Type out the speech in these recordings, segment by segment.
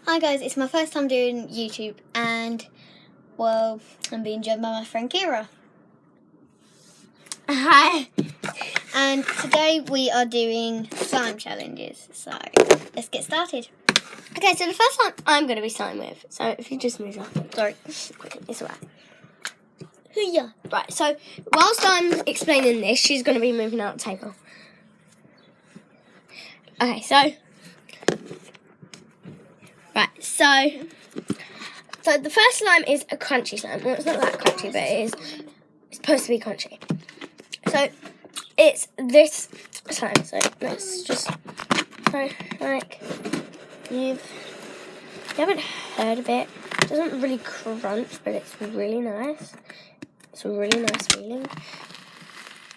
Hi guys, it's my first time doing YouTube and, well, I'm being joined by my friend Kira. Hi. And today we are doing slime challenges, so let's get started. Okay, so the first one I'm going to be starting with. So if you just move on. Sorry. It's alright. Hoo-yah. Right, so whilst I'm explaining this, she's going to be moving out the table. Okay, so... Right, so the first slime is a crunchy slime. Well, it's not that crunchy, but it's supposed to be crunchy. So it's this slime. So let's just like you haven't heard of it. It doesn't really crunch, but it's really nice. It's a really nice feeling.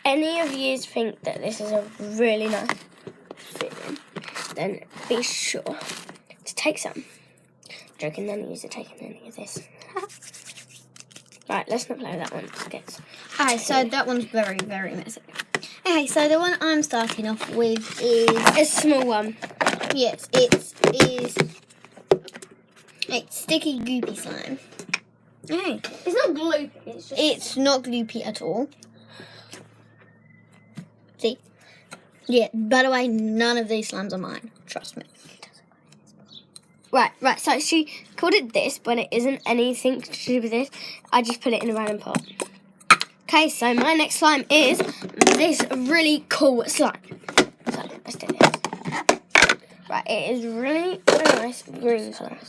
Any of you think that this is a really nice feeling, then be sure to take some. Joking, then use it taking any of this. Right, let's not play with that one. Okay, so that one's very, very messy. Okay, so the one I'm starting off with is a small one. Yes, it's sticky goopy slime. Okay. It's not gloopy, It's not gloopy at all. See? Yeah, by the way, none of these slimes are mine. Trust me. Right, so she called it this when it isn't anything to do with this. I just put it in a random pot. Okay, so my next slime is this really cool slime. So, let's do this. Right, it is really nice green slime.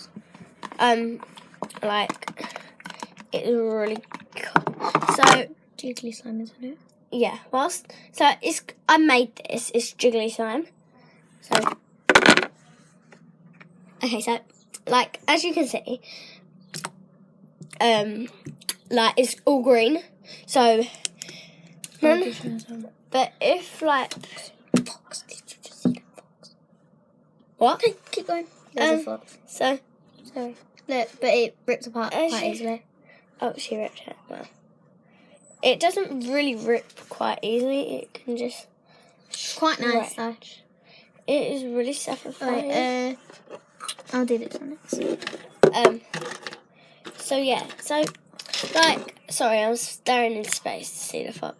It is really cool. So, Jiggly slime, isn't it? yeah, I made this. It's jiggly slime. So, okay, so, as you can see, it's all green. So, but if, Fox, did you just see that fox? What? Keep going. There's a fox. So, sorry. Look, but it rips apart quite easily. Oh, she ripped it. Well, it doesn't really rip quite easily. It can just... Quite nice, though. It is really satisfying. I'll do this one next. So yeah, sorry, I was staring into space to see the fox.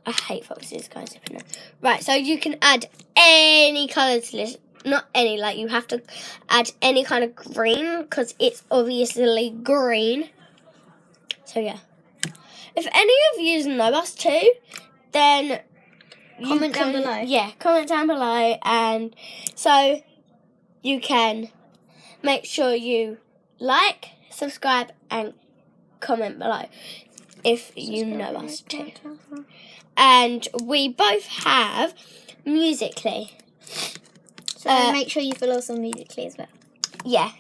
I hate foxes, guys, if you know. Right, so you can add any colour to this. Not any, you have to add any kind of green, because it's obviously green. So yeah. If any of you know us too, then... Comment down below. Yeah, comment down below, and so you can make sure you like, subscribe, and comment below if you know us too. And we both have Musical.ly. So make sure you follow us on Musical.ly as well. Yeah,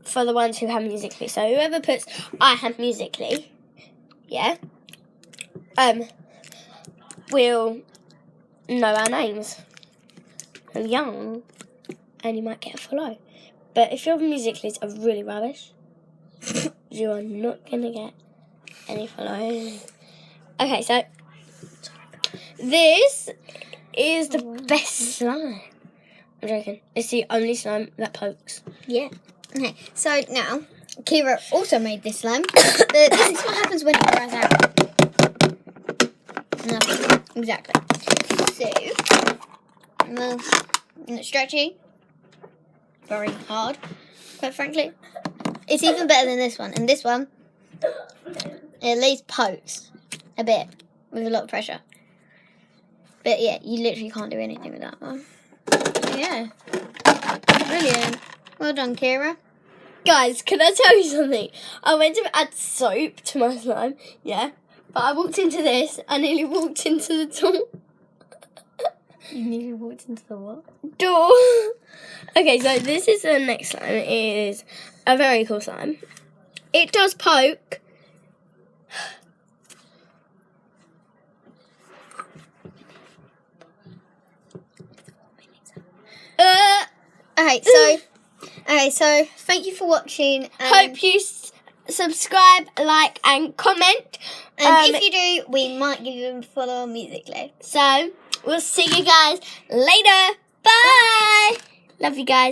for the ones who have Musical.ly. So whoever puts I have Musical.ly, yeah, will know our names. I'm young, and you might get a follow. But if your Musical.lys are really rubbish, you are not going to get any follows. Okay, so this is the best slime. I'm joking. It's the only slime that pokes. Yeah. Okay, so now, Kira also made this slime. This is what happens when it dries out. Nothing. Exactly. So, it's stretchy. Very hard, quite frankly. It's even better than this one. And this one, it at least pokes a bit with a lot of pressure. But yeah, you literally can't do anything with that one. So yeah. Brilliant. Well done, Kira. Guys, can I tell you something? I went to add soap to my slime, yeah? But I walked into this, I nearly walked into the door. You nearly walked into the what? Door. Okay, so this is the next slime. It is a very cool slime. It does poke. Okay, so thank you for watching. Hope you subscribe, like, and comment. And if you do, we might give you a follow on Musical.ly. So we'll see you guys later. Bye. Love you guys.